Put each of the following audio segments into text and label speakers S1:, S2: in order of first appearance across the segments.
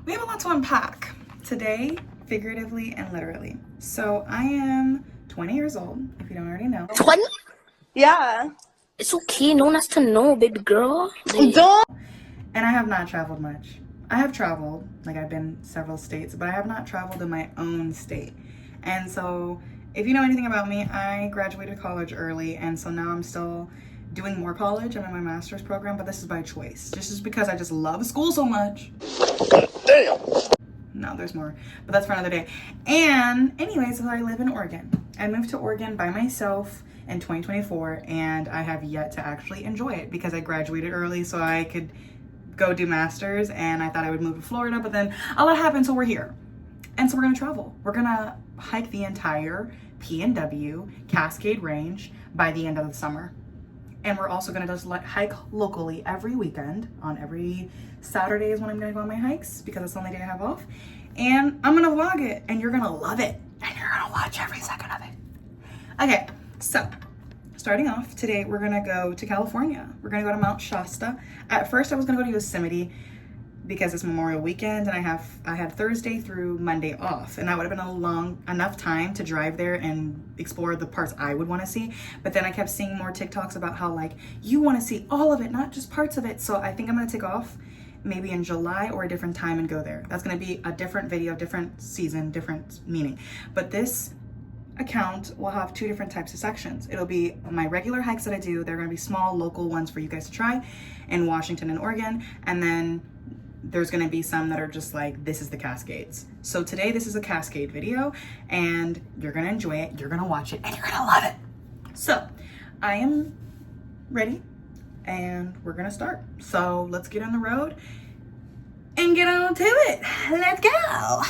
S1: We have a lot to unpack today, figuratively and literally. So I am 20 years old, if you don't already know.
S2: 20?
S3: Yeah.
S2: It's okay. No one has to know, baby girl.
S3: Don't.
S1: And I have not traveled much. I have traveled, like I've been several states, but I have not traveled in my own state. And so if you know anything about me, I graduated college early, and so now I'm still doing more college. I'm in my master's program, but this is by choice. Just because I just love school so much.
S3: Damn.
S1: No, there's more, but that's for another day. And anyways, so I live in Oregon. I moved to Oregon by myself in 2024, and I have yet to actually enjoy it because I graduated early so I could go do masters, and I thought I would move to Florida, but then a lot happened, so we're here. And so we're gonna travel. We're gonna hike the entire PNW Cascade Range by the end of the summer. And we're also gonna just hike locally every weekend. On every Saturday is when I'm gonna go on my hikes because it's the only day I have off. And I'm gonna vlog it, and you're gonna love it. And you're gonna watch every second of it. Okay, so starting off today, we're gonna go to California. We're gonna go to Mount Shasta. At first I was gonna go to Yosemite because it's Memorial Weekend, and I had Thursday through Monday off, and that would have been enough time to drive there and explore the parts I would want to see. But then I kept seeing more TikToks about how like you want to see all of it, not just parts of it. So I think I'm gonna take off maybe in July or a different time and go there. That's gonna be a different video, different season, different meaning. But this account will have two different types of sections. It'll be my regular hikes that I do. They're gonna be small local ones for you guys to try in Washington and Oregon, and then there's gonna be some that are just like, this is the Cascades. So today this is a Cascade video, and you're gonna enjoy it, you're gonna watch it, and you're gonna love it. So I am ready, and we're gonna start. So let's get on the road and get on to it. Let's go.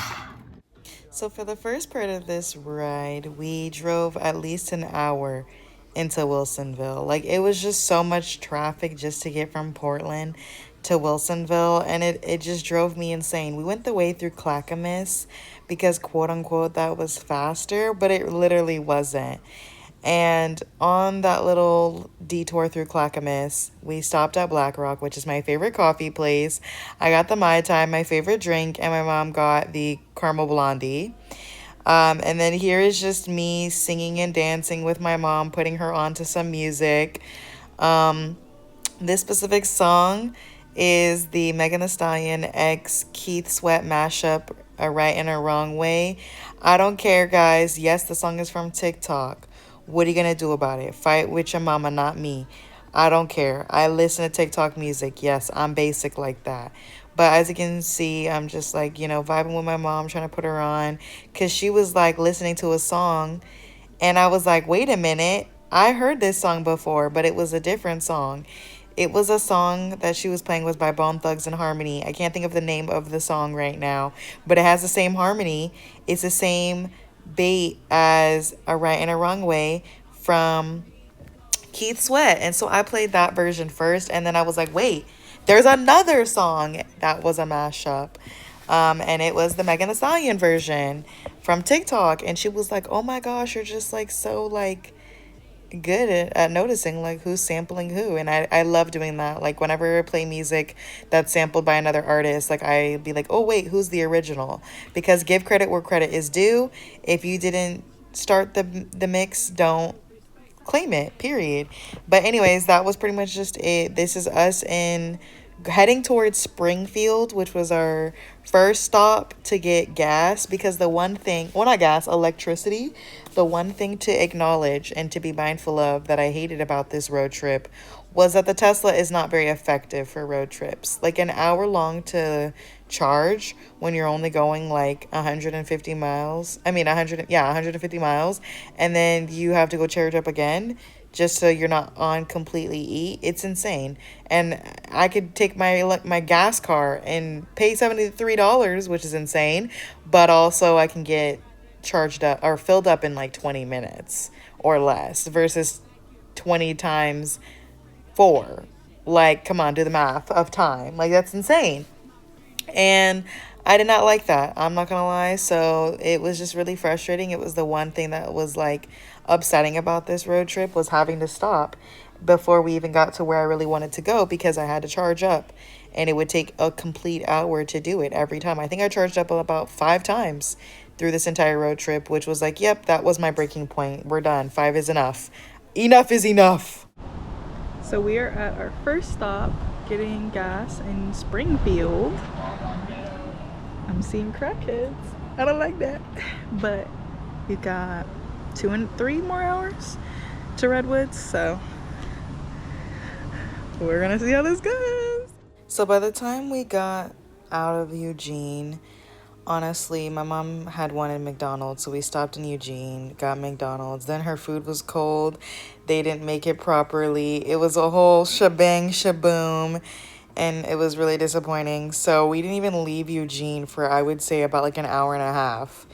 S1: So for the first part of this ride, we drove at least an hour into Wilsonville. Like, it was just so much traffic just to get from Portland to Wilsonville, and it just drove me insane. We went the way through Clackamas because, quote unquote, that was faster, but it literally wasn't. And on that little detour through Clackamas, we stopped at Black Rock, which is my favorite coffee place. I got the Mai Tai, my favorite drink, and my mom got the Caramel Blondie. And then here is just me singing and dancing with my mom, putting her onto some music. This specific song is the Megan Thee Stallion x Keith Sweat mashup, A Right and a Wrong Way. I don't care, guys. Yes, the song is from TikTok. What are you going to do about it? Fight with your mama, not me. I don't care. I listen to TikTok music. Yes, I'm basic like that. But as you can see, I'm just like, you know, vibing with my mom, trying to put her on. Because she was like listening to a song. And I was like, wait a minute. I heard this song before, but it was a different song. It was a song that she was playing was by Bone Thugs and Harmony. I can't think of the name of the song right now. But it has the same harmony. It's the same bait as A Right and a Wrong Way from Keith Sweat. And so I played that version first, and then I was like, wait, there's another song that was a mashup, and it was the Megan Thee Stallion version from TikTok. And she was like, oh my gosh, you're just like so like good at noticing like who's sampling who. And I love doing that. Like whenever I play music that's sampled by another artist, like I be like, oh wait, who's the original? Because give credit where credit is due. If you didn't start the mix, don't claim it, period. But anyways, that was pretty much just it. This is us heading towards Springfield, which was our first stop to get gas, because the one thing, well, not gas, electricity, the one thing to acknowledge and to be mindful of that I hated about this road trip was that the Tesla is not very effective for road trips. Like an hour long to charge when you're only going like 150 miles. I mean, 150 miles. And then you have to go charge up again just so you're not on completely E. It's insane. And I could take my gas car and pay $73, which is insane. But also I can get charged up or filled up in like 20 minutes or less versus 20 times 4. Like, come on, do the math of time. Like, that's insane. And I did not like that. I'm not gonna lie. So it was just really frustrating. It was the one thing that was like upsetting about this road trip, was having to stop. before we even got to where I really wanted to go because I had to charge up. And it would take a complete hour to do it every time. I think I charged up about 5 times through this entire road trip, which was like, yep, that was my breaking point. We're done. 5 is enough. Enough is enough. So we are at our first stop, getting gas in Springfield. I'm seeing crackheads. I don't like that. But we got 2 and 3 more hours to Redwoods, so we're gonna see how this goes. So by the time we got out of Eugene, honestly, my mom had wanted McDonald's, so we stopped in Eugene, got McDonald's. Then her food was cold. They didn't make it properly. It was a whole shebang shaboom, and it was really disappointing. So we didn't even leave Eugene for, I would say, about like an hour and a half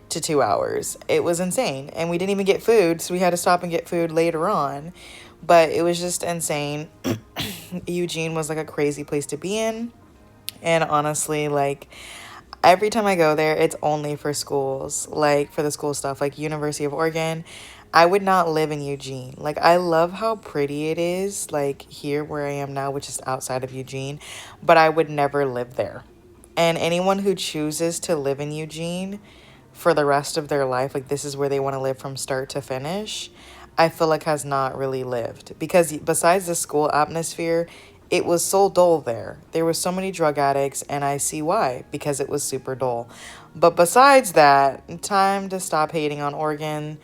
S1: to 2 hours. It was insane, and we didn't even get food, so we had to stop and get food later on. But it was just insane. Eugene was like a crazy place to be in, and honestly, like, every time I go there, it's only for schools, like for the school stuff, like University of Oregon. I would not live in Eugene. Like, I love how pretty it is, like here where I am now, which is outside of Eugene, but I would never live there. And anyone who chooses to live in Eugene for the rest of their life, like this is where they want to live from start to finish, I feel like has not really lived. Because besides the school atmosphere, it was so dull there. There were so many drug addicts, and I see why, because it was super dull. But besides that, time to stop hating on Oregon,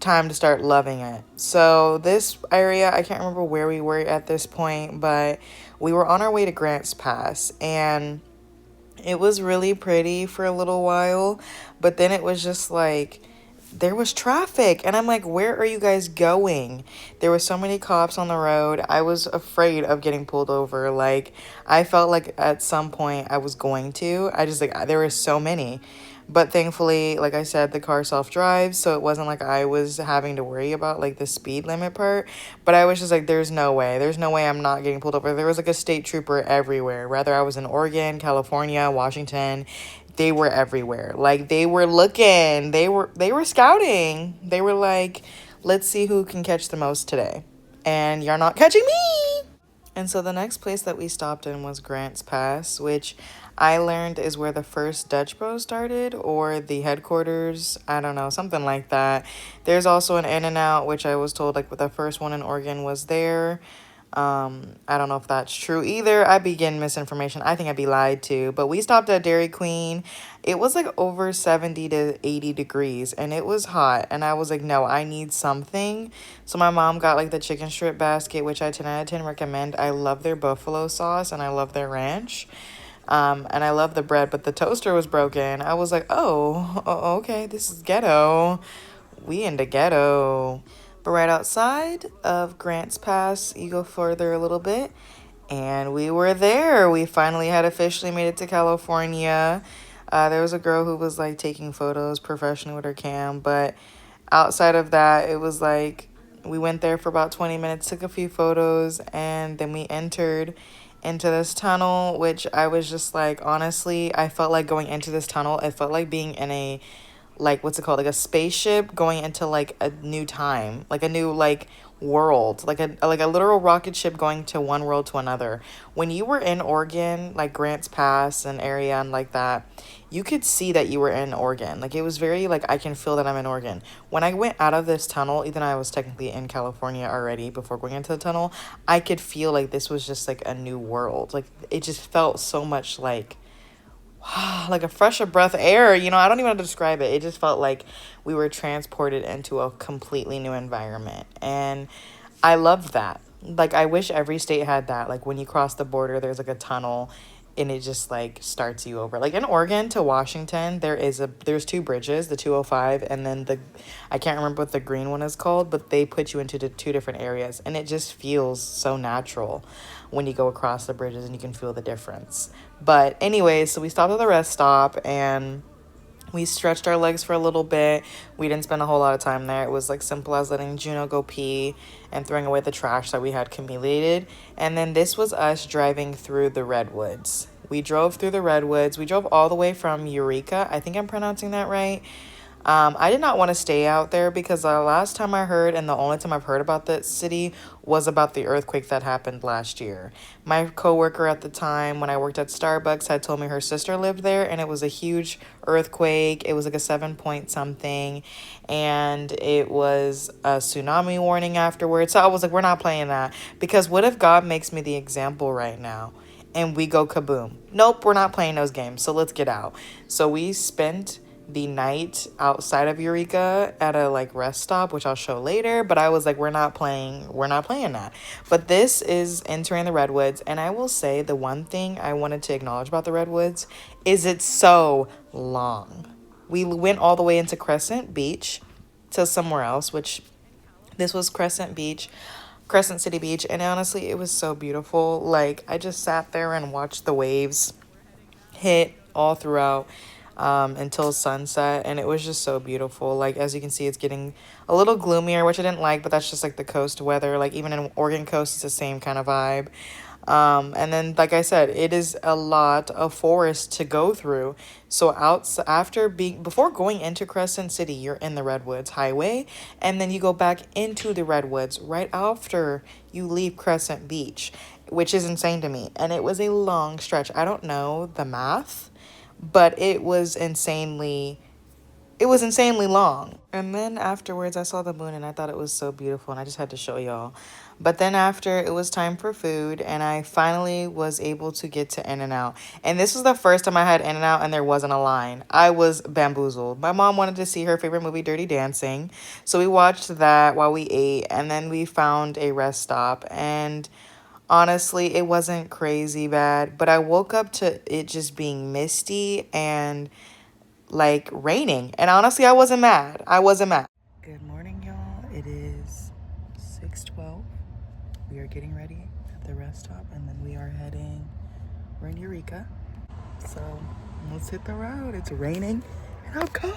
S1: time to start loving it. So this area, I can't remember where we were at this point, but we were on our way to Grants Pass, and it was really pretty for a little while, but then it was just like, there was traffic, and I'm like, where are you guys going? There were so many cops on the road. I was afraid of getting pulled over. Like, I felt like at some point I was going to. I just, like, there were so many. But thankfully, like I said, the car self-drives, so it wasn't like I was having to worry about, like, the speed limit part. But I was just like, there's no way. There's no way I'm not getting pulled over. There was, like, a state trooper everywhere. Whether I was in Oregon, California, Washington, they were everywhere. Like, they were looking. They were scouting. They were like, let's see who can catch the most today. And you're not catching me. And so the next place that we stopped in was Grants Pass, which I learned is where the first Dutch Bros started, or the headquarters. I don't know, something like that. There's also an In-N-Out, which I was told like the first one in Oregon was there. I don't know if that's true either. I be getting misinformation. I think I'd be lied to. But we stopped at Dairy Queen. It was like over 70 to 80 degrees, and it was hot. And I was like, no, I need something. So my mom got like the chicken strip basket, which I 10 out of 10 recommend. I love their buffalo sauce, and I love their ranch. And I love the bread, but the toaster was broken. I was like, oh, okay, this is ghetto. We into ghetto. But right outside of Grants Pass, you go further a little bit, and we were there. We finally had officially made it to California. There was a girl who was like taking photos professionally with her cam, but outside of that, it was like we went there for about 20 minutes, took a few photos, and then we entered into this tunnel, which I was just like, honestly, I felt like going into this tunnel, it felt like being in a, like, what's it called, like a spaceship going into like a new time, like a new like world, like a literal rocket ship going to one world to another. When you were in Oregon, like Grants Pass and area and like that, you could see that you were in Oregon. Like, it was very like, I can feel that I'm in Oregon. When I went out of this tunnel, even though I was technically in California already before going into the tunnel, I could feel like this was just like a new world. Like, it just felt so much like like a fresher breath of air, you know. I don't even know how to describe it. It just felt like we were transported into a completely new environment, and I loved that. Like, I wish every state had that. Like, when you cross the border, there's like a tunnel, and it just like starts you over. Like in Oregon to Washington, there's 2 bridges, the 205, and then I can't remember what the green one is called, but they put you into the 2 different areas, and it just feels so natural when you go across the bridges, and you can feel the difference. But anyways, so we stopped at the rest stop, and we stretched our legs for a little bit. We didn't spend a whole lot of time there. It was like simple as letting Juno go pee and throwing away the trash that we had accumulated. And then this was us driving through the redwoods. We drove through the redwoods. We drove all the way from Eureka. I think I'm pronouncing that right. I did not want to stay out there because the last time I heard, and the only time I've heard about that city, was about the earthquake that happened last year. My coworker at the time, when I worked at Starbucks, had told me her sister lived there, and it was a huge earthquake. It was like a 7 point something, and it was a tsunami warning afterwards. So I was like, we're not playing that, because what if God makes me the example right now? And we go kaboom. Nope, we're not playing those games. So let's get out. So we spent the night outside of Eureka at a like rest stop, which I'll show later. But I was like, we're not playing that. But this is entering the Redwoods. And I will say the one thing I wanted to acknowledge about the Redwoods is it's so long. We went all the way into Crescent Beach to somewhere else, which this was Crescent City Beach, and honestly, it was so beautiful. Like, I just sat there and watched the waves hit all throughout until sunset, and it was just so beautiful. Like, as you can see, it's getting a little gloomier, which I didn't like, but that's just like the coast weather. Like, even in Oregon coast, it's the same kind of vibe. And then, like I said, it is a lot of forest to go through. So before going into Crescent City, you're in the Redwoods Highway, and then you go back into the Redwoods right after you leave Crescent Beach, which is insane to me. And it was a long stretch. I don't know the math, but it was insanely long. And then afterwards, I saw the moon and I thought it was so beautiful, and I just had to show y'all. But then after, it was time for food, and I finally was able to get to In-N-Out. And this was the first time I had In-N-Out and there wasn't a line. I was bamboozled. My mom wanted to see her favorite movie, Dirty Dancing. So we watched that while we ate, and then we found a rest stop. And honestly, it wasn't crazy bad, but I woke up to it just being misty and like raining. And honestly, I wasn't mad. Good morning, y'all. It is 6:12. We are getting ready at the rest stop, and then we're in Eureka. So let's hit the road. It's raining and I'm cold.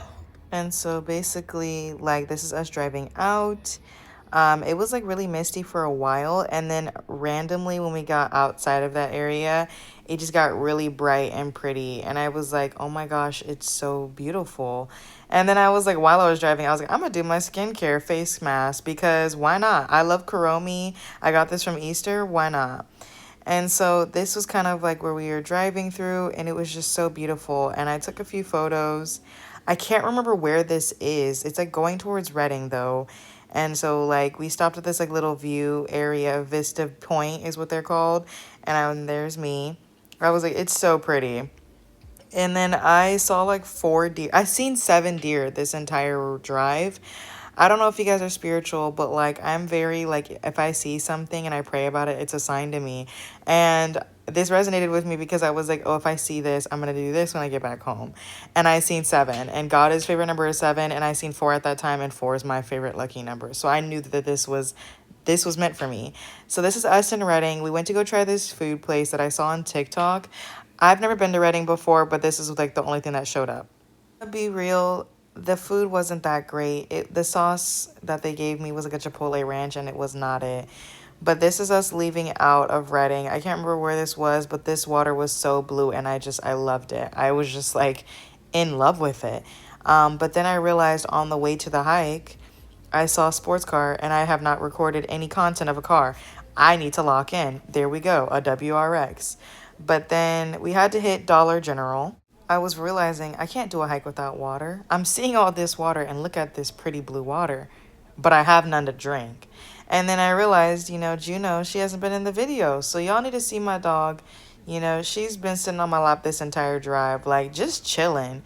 S1: And so basically, like, this is us driving out. It was like really misty for a while, and then randomly when we got outside of that area, it just got really bright and pretty, and I was like, oh my gosh, it's so beautiful. And then I was like, while I was driving, I was like, I'm gonna do my skincare face mask, because why not? I love Kuromi. I got this from Easter. Why not? And so this was kind of like where we were driving through, and it was just so beautiful. And I took a few photos. I can't remember where this is. It's like going towards Redding though. And so like we stopped at this like little view area, Vista Point is what they're called. And there's me. I was like, it's so pretty. And then I saw like 4 deer. I seen 7 deer this entire drive. I don't know if you guys are spiritual, but like I'm very like, if I see something and I pray about it, it's a sign to me. And this resonated with me because I was like, oh, if I see this, I'm going to do this when I get back home. And I seen 7, and God's favorite number is 7. And I seen 4 at that time, and 4 is my favorite lucky number. So I knew that this was meant for me. So this is us in Redding. We went to go try this food place that I saw on TikTok. I've never been to Redding before, but this is like the only thing that showed up. To be real, the food wasn't that great. The sauce that they gave me was like a Chipotle ranch, and it was not it. But this is us leaving out of Redding. I can't remember where this was, but this water was so blue, and I loved it. I was just like in love with it. But then I realized on the way to the hike, I saw a sports car, and I have not recorded any content of a car. I need to lock in. There we go, a WRX. But then we had to hit Dollar General. I was realizing I can't do a hike without water. I'm seeing all this water, and look at this pretty blue water, but I have none to drink. And then I realized, Juno, she hasn't been in the video. So y'all need to see my dog. She's been sitting on my lap this entire drive, like just chilling.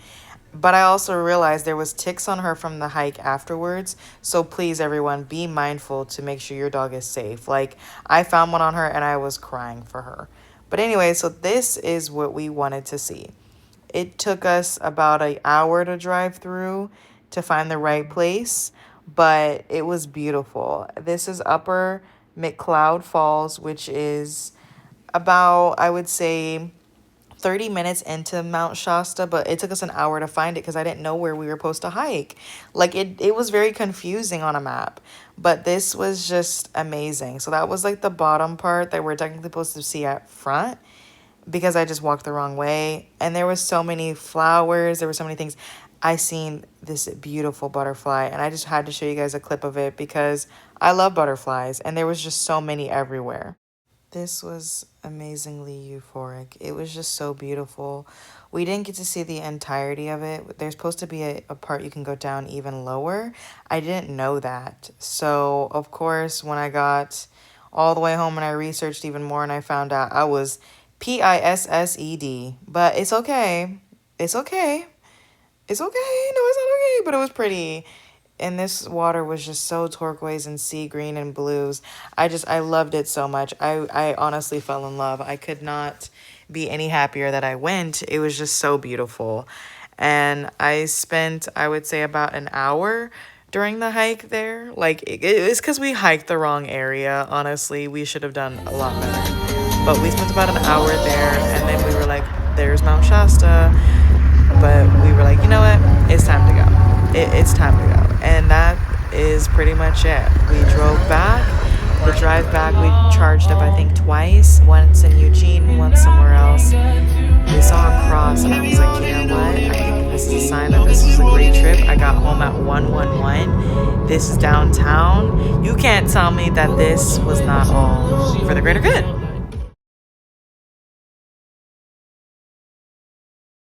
S1: But I also realized there was ticks on her from the hike afterwards. So please, everyone, be mindful to make sure your dog is safe. Like, I found one on her, and I was crying for her. But anyway, so this is what we wanted to see. It took us about an hour to drive through to find the right place, but it was beautiful. This is Upper McCloud Falls, which is about, I would say, 30 minutes into Mount Shasta, but it took us an hour to find it because I didn't know where we were supposed to hike. Like, it was very confusing on a map, but this was just amazing. So that was like the bottom part that we're technically supposed to see at front, because I just walked the wrong way. And there was so many flowers. There were so many things. I seen this beautiful butterfly, and I just had to show you guys a clip of it because I love butterflies, and there was just so many everywhere. This was amazingly euphoric. It was just so beautiful. We didn't get to see the entirety of it. There's supposed to be a part you can go down even lower. I didn't know that. So, of course, when I got all the way home and I researched even more and I found out I was PISSED. But it's okay. It's okay. It's okay. No, it's not okay. But it was pretty. And this water was just so turquoise and sea green and blues. I loved it so much. I honestly fell in love. I could not be any happier that I went. It was just so beautiful. And I spent, I would say, about an hour during the hike there. Like, it's because we hiked the wrong area. Honestly, we should have done a lot better. But we spent about an hour there, and then we were like, there's Mount Shasta. But we were like, you know what? It's time to go. It's time to go. And that is pretty much it. We drove back. The drive back, we charged up, I think, twice. Once in Eugene, once somewhere else. We saw a cross, and I was like, you know what? I think this is a sign that this was a great trip. I got home at 111. This is downtown. You can't tell me that this was not all for the greater good.